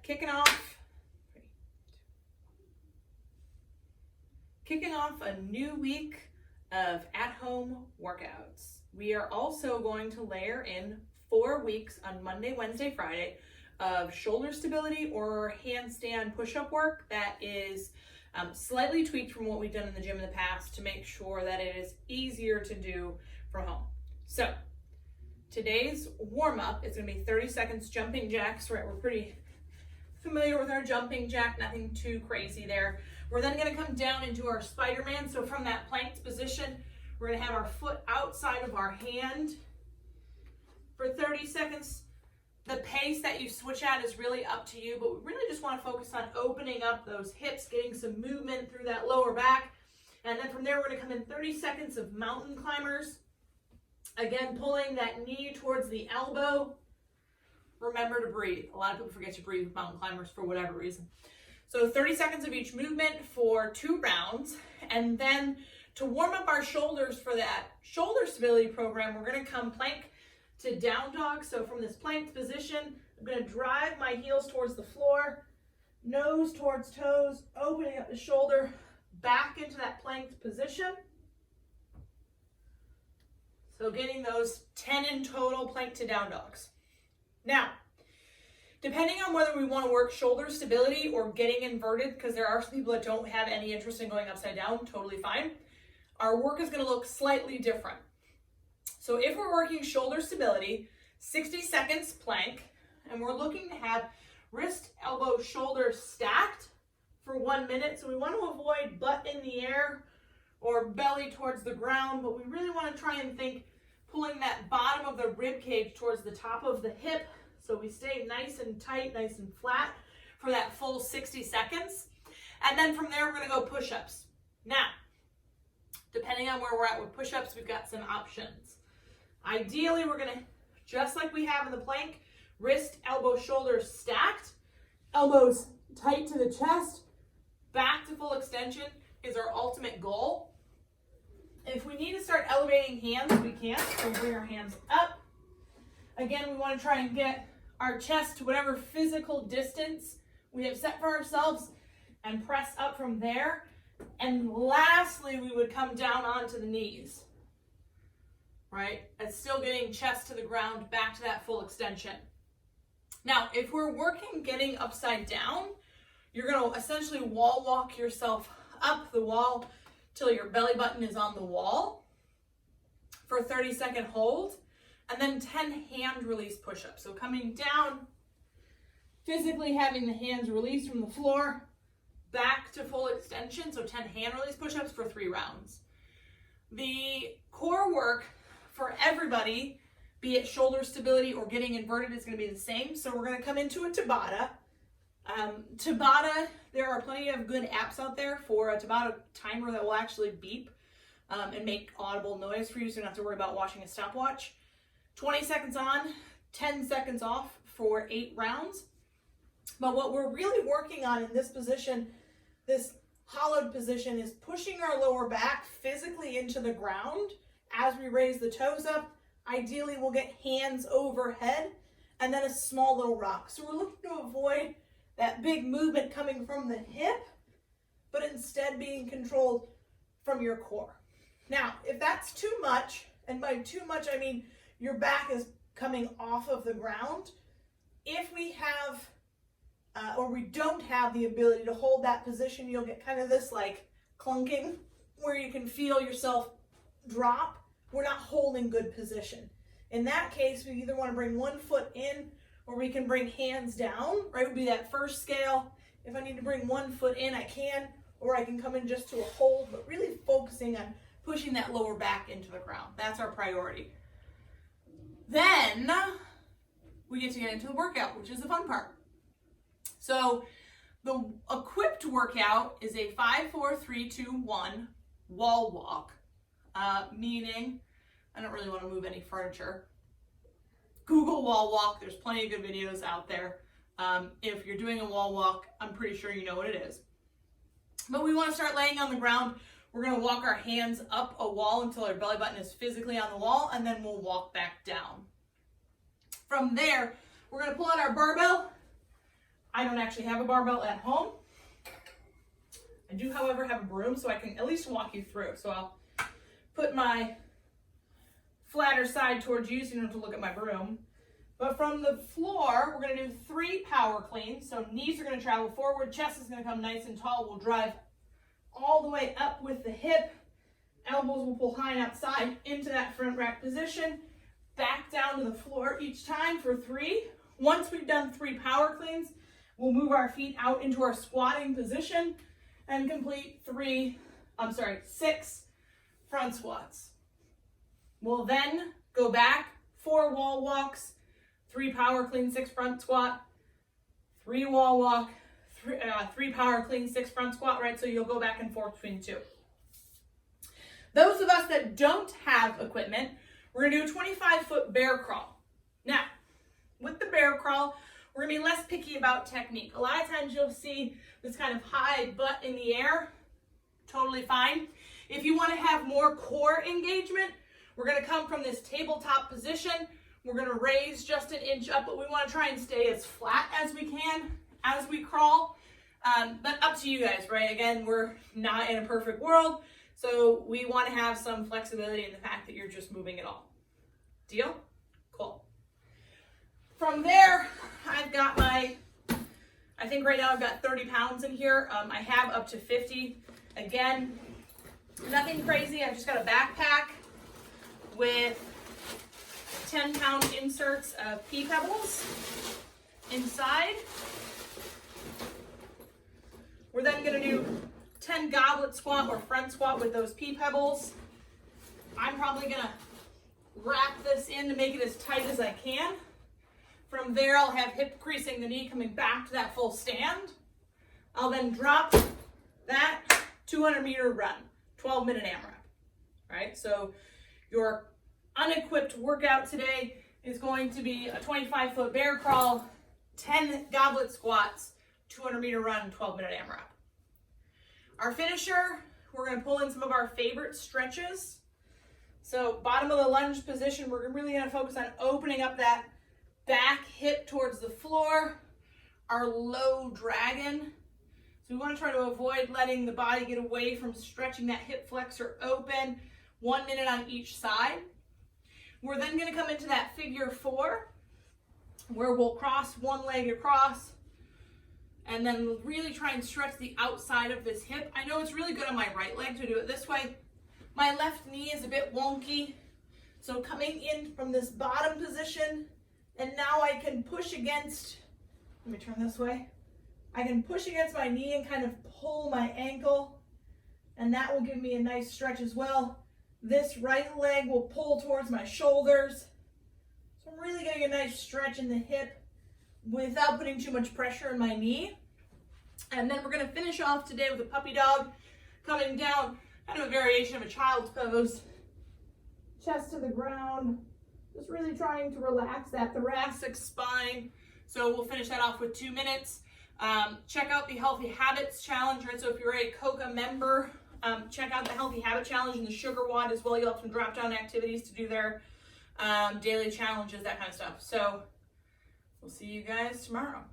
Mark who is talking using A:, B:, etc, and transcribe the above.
A: kicking off a new week of at-home workouts. We are also going to layer in 4 weeks on Monday, Wednesday, Friday of shoulder stability or handstand push-up work that is slightly tweaked from what we've done in the gym in the past to make sure that it is easier to do from home. So today's warm-up is going to be 30 seconds jumping jacks, right? We're pretty familiar with our jumping jack, nothing too crazy there. We're then going to come down into our Spider-Man. So from that planked position, we're going to have our foot outside of our hand for 30 seconds. The pace that you switch at is really up to you, but we really just want to focus on opening up those hips, getting some movement through that lower back. And then from there, we're going to come in 30 seconds of mountain climbers. Again, pulling that knee towards the elbow. Remember to breathe. A lot of people forget to breathe with mountain climbers for whatever reason. So 30 seconds of each movement for 2 rounds. And then to warm up our shoulders for that shoulder stability program, we're going to come plank to down dog. So from this planked position, I'm going to drive my heels towards the floor, nose towards toes, opening up the shoulder, back into that planked position. So getting those 10 in total plank to down dogs. Now, depending on whether we want to work shoulder stability or getting inverted, because there are some people that don't have any interest in going upside down, totally fine. Our work is going to look slightly different. So if we're working shoulder stability, 60 seconds plank, and we're looking to have wrist, elbow, shoulder stacked for 1 minute. So we want to avoid butt in the air or belly towards the ground, but we really want to try and think pulling that bottom of the rib cage towards the top of the hip so we stay nice and tight, nice and flat for that full 60 seconds. And then from there, we're going to go push-ups. Now, depending on where we're at with push-ups, we've got some options. Ideally, we're going to, just like we have in the plank, wrist, elbow, shoulder stacked, elbows tight to the chest, back to full extension is our ultimate goal. If we need to start elevating hands, we can. So bring our hands up. Again, we want to try and get our chest to whatever physical distance we have set for ourselves and press up from there. And lastly, we would come down onto the knees, right? It's still getting chest to the ground, back to that full extension. Now, if we're working getting upside down, you're going to essentially wall walk yourself up the wall till your belly button is on the wall for a 30-second hold, and then 10 hand release push-ups. So coming down, physically having the hands released from the floor, back to full extension, so 10 hand release push-ups for 3 rounds. The core work for everybody, be it shoulder stability or getting inverted, is going to be the same. So we're going to come into a Tabata. Tabata, there are plenty of good apps out there for a Tabata timer that will actually beep and make audible noise for you, so you don't have to worry about watching a stopwatch. 20 seconds on, 10 seconds off for 8 rounds. But what we're really working on in this position, this hollowed position, is pushing our lower back physically into the ground as we raise the toes up. Ideally, we'll get hands overhead and then a small little rock. So we're looking to avoid that big movement coming from the hip, but instead being controlled from your core. Now, if that's too much, and by too much I mean your back is coming off of the ground, if we have or we don't have the ability to hold that position, you'll get kind of this like clunking where you can feel yourself drop. We're not holding good position. In that case, we either want to bring one foot in or we can bring hands down, right? Would be that first scale. If I need to bring one foot in, I can, or I can come in just to a hold, but really focusing on pushing that lower back into the ground. That's our priority. Then we get to get into the workout, which is the fun part. So the equipped workout is a 5, 4, 3, 2, 1 wall walk, meaning I don't really want to move any furniture. Google wall walk. There's plenty of good videos out there. If you're doing a wall walk, I'm pretty sure you know what it is. But we want to start laying on the ground. We're going to walk our hands up a wall until our belly button is physically on the wall, and then we'll walk back down. From there, we're going to pull out our barbell. I don't actually have a barbell at home. I do, however, have a broom, so I can at least walk you through. So I'll put my flatter side towards you so you don't have to look at my broom. But from the floor, we're going to do 3 power cleans. So knees are going to travel forward, chest is going to come nice and tall. We'll drive all the way up with the hip. Elbows will pull high and outside into that front rack position. Back down to the floor each time for 3. Once we've done 3 power cleans, we'll move our feet out into our squatting position and complete 6 front squats. We'll then go back, 4 wall walks, 3 power clean, 6 front squat, 3 wall walk, 3 power clean, 6 front squat, right? So you'll go back and forth between 2. Those of us that don't have equipment, we're gonna do a 25-foot bear crawl. Now, with the bear crawl, we're gonna be less picky about technique. A lot of times you'll see this kind of high butt in the air, totally fine. If you wanna have more core engagement, we're gonna come from this tabletop position. We're gonna raise just an inch up, but we wanna try and stay as flat as we can as we crawl. But up to you guys, right? Again, we're not in a perfect world, so we wanna have some flexibility in the fact that you're just moving it all. Deal? Cool. From there, I've got I think right now I've got 30 pounds in here. I have up to 50. Again, nothing crazy. I've just got a backpack with 10-pound inserts of pea pebbles inside. We're then gonna do 10 goblet squat or front squat with those pea pebbles. I'm probably gonna wrap this in to make it as tight as I can. From there, I'll have hip creasing the knee coming back to that full stand. I'll then drop that 200-meter run, 12-minute AMRAP. All right, so your unequipped workout today is going to be a 25-foot bear crawl, 10 goblet squats, 200-meter run, 12-minute AMRAP. Our finisher, we're going to pull in some of our favorite stretches. So bottom of the lunge position, we're really going to focus on opening up that back hip towards the floor, our low dragon. So we want to try to avoid letting the body get away from stretching that hip flexor open. 1 minute on each side. We're then going to come into that figure 4, where we'll cross one leg across and then really try and stretch the outside of this hip. I know it's really good on my right leg to do it this way. My left knee is a bit wonky. So coming in from this bottom position, and now I can push against, let me turn this way. I can push against my knee and kind of pull my ankle, and that will give me a nice stretch as well. This right leg will pull towards my shoulders. So I'm really getting a nice stretch in the hip without putting too much pressure in my knee. And then we're gonna finish off today with a puppy dog, coming down, kind of a variation of a child's pose. Chest to the ground, just really trying to relax that thoracic spine. So we'll finish that off with 2 minutes. Check out the Healthy Habits Challenge, right? So if you're a COCA member, check out the Healthy Habit Challenge and the Sugar Wad as well. You'll have some drop-down activities to do there, daily challenges, that kind of stuff. So we'll see you guys tomorrow.